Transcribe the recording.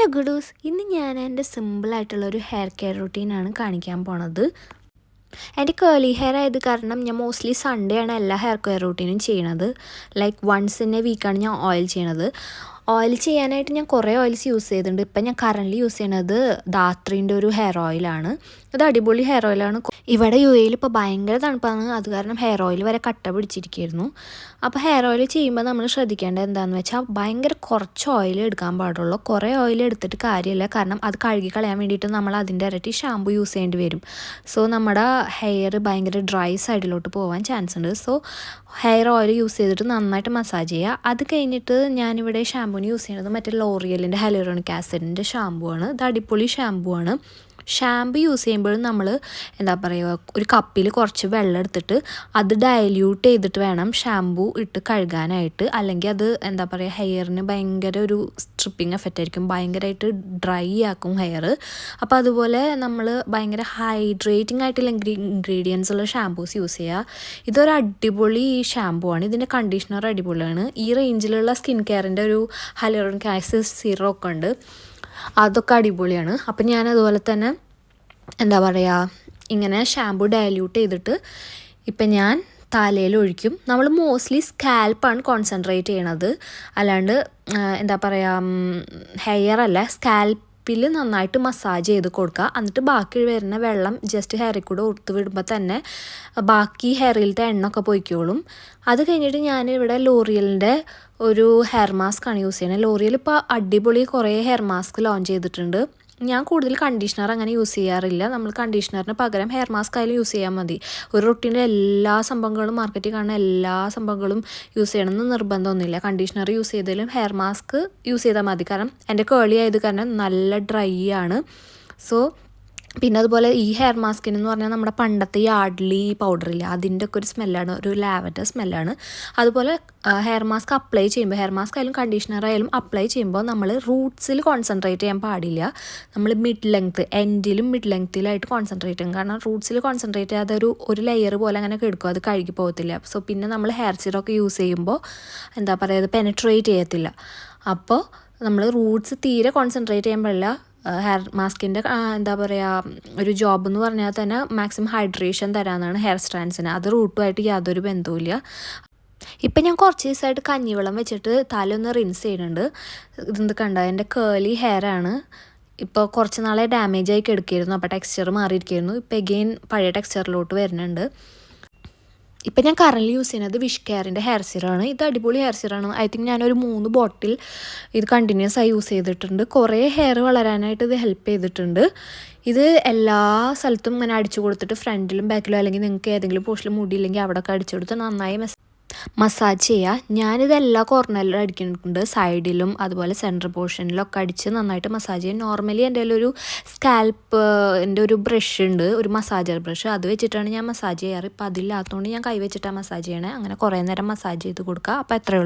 Hello ഗുഡൂസ്, ഇന്ന് ഞാൻ എൻ്റെ സിമ്പിളായിട്ടുള്ളൊരു ഹെയർ കെയർ റൂട്ടീനാണ് കാണിക്കാൻ പോണത്. എൻ്റെ കേളി ഹെയർ ആയത് കാരണം ഞാൻ മോസ്റ്റ്ലി സൺഡേ ആണ് എല്ലാ ഹെയർ കെയർ റൂട്ടീനും ചെയ്യണത്. ലൈക്ക് വൺസ് ഇൻ എ വീക്കാണ് ഞാൻ ഓയിൽ ചെയ്യണത്. ഓയിൽ ചെയ്യാനായിട്ട് ഞാൻ കുറേ ഓയിൽസ് യൂസ് ചെയ്തിട്ടുണ്ട്. ഇപ്പം ഞാൻ കറൻ്റ് യൂസ് ചെയ്യണത് ധാത്രീൻ്റെ ഒരു ഹെയർ ഓയിലാണ്. അത് അടിപൊളി ഹെയർ ഓയിലാണ്. ഇവിടെ യു എയിൽ ഇപ്പോൾ ഭയങ്കര തണുപ്പാണ്, അത് കാരണം ഹെയർ ഓയിൽ വരെ കട്ട പിടിച്ചിരിക്കുകയായിരുന്നു. അപ്പോൾ ഹെയർ ഓയിൽ ചെയ്യുമ്പോൾ നമ്മൾ ശ്രദ്ധിക്കേണ്ടത് എന്താണെന്ന് വെച്ചാൽ ഭയങ്കര കുറച്ച് ഓയിൽ എടുക്കാൻ പാടുള്ളൂ. കുറേ ഓയിൽ എടുത്തിട്ട് കാര്യമില്ല, കാരണം അത് കഴുകി കളയാൻ വേണ്ടിയിട്ട് നമ്മൾ അതിൻ്റെ ഇരട്ടി ഷാമ്പു യൂസ് ചെയ്യേണ്ടി വരും. സോ നമ്മുടെ ഹെയർ ഭയങ്കര ഡ്രൈ സൈഡിലോട്ട് പോകാൻ ചാൻസ് ഉണ്ട്. സോ ഹെയർ ഓയിൽ യൂസ് ചെയ്തിട്ട് നന്നായിട്ട് മസാജ് ചെയ്യുക. അത് കഴിഞ്ഞിട്ട് ഞാനിവിടെ ഷാമ്പൂന് യൂസ് ചെയ്യുന്നത് മറ്റേ ലോറിയലിൻ്റെ ഹൈലൂറോണിക് ആസിഡിൻ്റെ ഷാമ്പൂ ആണ്. ഇത് അടിപൊളി ഷാമ്പൂ ആണ്. ഷാമ്പു യൂസ് ചെയ്യുമ്പോഴും നമ്മൾ എന്താ പറയുക, ഒരു കപ്പിൽ കുറച്ച് വെള്ളം എടുത്തിട്ട് അത് ഡയല്യൂട്ട് ചെയ്തിട്ട് വേണം ഷാമ്പു ഇട്ട് കഴുകാനായിട്ട്. അല്ലെങ്കിൽ അത് എന്താ പറയുക, ഹെയറിന് ഭയങ്കര ഒരു സ്ട്രിപ്പിങ് എഫക്റ്റ് ആയിരിക്കും, ഭയങ്കരമായിട്ട് ഡ്രൈ ആക്കും ഹെയർ. അപ്പോൾ അതുപോലെ നമ്മൾ ഭയങ്കര ഹൈഡ്രേറ്റിംഗ് ആയിട്ടുള്ള ഇൻഗ്രീഡിയൻസ് ഉള്ള ഷാമ്പൂസ് യൂസ് ചെയ്യുക. ഇതൊരു അടിപൊളി ഷാമ്പൂ ആണ്. ഇതിൻ്റെ കണ്ടീഷണർ അടിപൊളിയാണ്. ഈ റേഞ്ചിലുള്ള സ്കിൻ കെയറിൻ്റെ ഒരു ഹൈലൂറോണിക് ആസിഡ് സീറം ഒക്കെ ഉണ്ട്, അതൊക്കെ അടിപൊളിയാണ്. അപ്പം ഞാൻ അതുപോലെ തന്നെ എന്താ പറയുക, ഇങ്ങനെ ഷാമ്പു ഡയല്യൂട്ട് ചെയ്തിട്ട് ഇപ്പം ഞാൻ തലയിൽ ഒഴിക്കും. നമ്മൾ മോസ്റ്റ്ലി സ്കാൽപ്പാണ് കോൺസെൻട്രേറ്റ് ചെയ്യണത്, അല്ലാണ്ട് എന്താ പറയുക ഹെയർ അല്ല. സ്കാൽപ്പിൽ നന്നായിട്ട് മസാജ് ചെയ്ത് കൊടുക്കുക. എന്നിട്ട് ബാക്കി വരുന്ന വെള്ളം ജസ്റ്റ് ഹെയറിൽ കൂടെ ഒത്തു വിടുമ്പോൾ തന്നെ ബാക്കി ഹെയറിലത്തെ എണ്ണയൊക്കെ പൊയ്ക്കോളും. അത് കഴിഞ്ഞിട്ട് ഞാനിവിടെ ലോറിയലിൻ്റെ ഒരു ഹെയർ മാസ്ക് ആണ് യൂസ് ചെയ്യുന്നത്. ലോറിയൽ ഇപ്പോൾ അടിപൊളി കുറേ ഹെയർ മാസ്ക് ലോഞ്ച് ചെയ്തിട്ടുണ്ട്. ഞാൻ കൂടുതൽ കണ്ടീഷണർ അങ്ങനെ യൂസ് ചെയ്യാറില്ല. നമ്മൾ കണ്ടീഷണറിന് പകരം ഹെയർ മാസ്ക് ആയാലും യൂസ് ചെയ്യാൻ മതി. ഒരു റൊട്ടീൻ്റെ എല്ലാ സംഭവങ്ങളും, മാർക്കറ്റിൽ കാണുന്ന എല്ലാ സംഭവങ്ങളും യൂസ് ചെയ്യണമെന്ന് നിർബന്ധമൊന്നുമില്ല. കണ്ടീഷണർ യൂസ് ചെയ്താലും ഹെയർ മാസ്ക് യൂസ് ചെയ്താൽ മതി. കാരണം എൻ്റെ കേളി ആയത് കാരണം നല്ല ഡ്രൈ ആണ്. സോ പിന്നെ അതുപോലെ ഈ ഹെയർ മാസ്കിന് എന്ന് പറഞ്ഞാൽ നമ്മുടെ പണ്ടത്തെ യാർഡ്ലി പൗഡറില്ല, അതിൻ്റെ ഒക്കെ ഒരു സ്മെല്ലാണ്, ഒരു ലാവൻഡർ സ്മെല്ലാണ്. അതുപോലെ ഹെയർ മാസ്ക് അപ്ലൈ ചെയ്യുമ്പോൾ, ഹെയർ മാസ്ക് ആയാലും കണ്ടീഷണർ ആയാലും അപ്ലൈ ചെയ്യുമ്പോൾ നമ്മൾ റൂട്ട്സിൽ കോൺസെൻട്രേറ്റ് ചെയ്യാൻ പാടില്ല. നമ്മൾ മിഡ് ലെങ്ത്ത്, എൻഡിലും മിഡ് ലെങ്ത്തിലായിട്ട് കോൺസെൻട്രേറ്റ് ചെയ്യും. കാരണം റൂട്ട്സിൽ കോൺസെൻട്രേറ്റ് ചെയ്യാതെ ഒരു ലെയർ പോലെ അങ്ങനെ കിടക്കും, അത് കഴുകി പോകത്തില്ല. സോ പിന്നെ നമ്മൾ ഹെയർ സീറമൊക്കെ യൂസ് ചെയ്യുമ്പോൾ എന്താ പറയുക, അത് പെനട്രേറ്റ് ചെയ്യത്തില്ല. അപ്പോൾ നമ്മൾ റൂട്ട്സ് തീരെ കോൺസെൻട്രേറ്റ് ചെയ്യാൻ പാടില്ല. ഹെയർ മാസ്കിൻ്റെ എന്താ പറയുക, ഒരു ജോബ് എന്ന് പറഞ്ഞാൽ തന്നെ മാക്സിമം ഹൈഡ്രേഷൻ തരാമെന്നാണ് ഹെയർ സ്ട്രാൻഡ്സിന്. അത് റൂട്ടുമായിട്ട് യാതൊരു ബന്ധവുമില്ല. ഇപ്പം ഞാൻ കുറച്ച് ദിവസമായിട്ട് കഞ്ഞിവെള്ളം വെച്ചിട്ട് തല ഒന്ന് റിൻസ് ചെയ്യുന്നുണ്ട്. ഇതെന്ത് കണ്ട, എൻ്റെ കേളി ഹെയർ ആണ്. ഇപ്പോൾ കുറച്ച് നാളെ ഡാമേജ് ആയി കിടക്കുകയായിരുന്നു, അപ്പോൾ ടെക്സ്ചർ മാറിയിരിക്കുകയായിരുന്നു. ഇപ്പോൾ എഗെയിൻ പഴയ ടെക്സ്ചറിലോട്ട് വരുന്നുണ്ട്. ഇപ്പം ഞാൻ കറൻലി യൂസ് ചെയ്യുന്നത് വിഷ് കെയറിൻ്റെ ഹെയർ സീറമാണ്. ഇത് അടിപൊളി ഹെയർ സീറമാണ്. ഐ തിങ്ക് ഞാനൊരു 3 ബോട്ടിൽ ഇത് കണ്ടിന്യൂസ് ആയി യൂസ് ചെയ്തിട്ടുണ്ട്. കുറേ ഹെയർ വളരാനായിട്ട് ഇത് ഹെൽപ്പ് ചെയ്തിട്ടുണ്ട്. ഇത് എല്ലാ സ്ഥലത്തും ഇങ്ങനെ അടിച്ചു കൊടുത്തിട്ട് ഫ്രണ്ടിലും ബാക്കിലും, അല്ലെങ്കിൽ നിങ്ങൾക്ക് ഏതെങ്കിലും പോർഷനിൽ മുടിയില്ലെങ്കിൽ അവിടെയൊക്കെ അടിച്ചു കൊടുത്ത് നന്നായി മസാജ് ചെയ്യുക. ഞാനിത് എല്ലാ കോർണറിലും അടിക്കുന്നുണ്ട്, സൈഡിലും അതുപോലെ സെൻറ്റർ പോർഷനിലൊക്കെ അടിച്ച് നന്നായിട്ട് മസാജ് ചെയ്യും. നോർമലി എൻ്റെ ഒരു സ്കാൽപ്പിൻ്റെ ഒരു ബ്രഷ് ഉണ്ട്, ഒരു മസാജർ ബ്രഷ്, അത് വെച്ചിട്ടാണ് ഞാൻ മസാജ് ചെയ്യാറ്. ഇപ്പോൾ അതില്ലാത്തതുകൊണ്ട് ഞാൻ കൈ വെച്ചിട്ടാണ് മസാജ് ചെയ്യണേ. അങ്ങനെ കുറേ നേരം മസാജ് ചെയ്ത് കൊടുക്കുക. അപ്പോൾ എത്രയേ ഉള്ളൂ.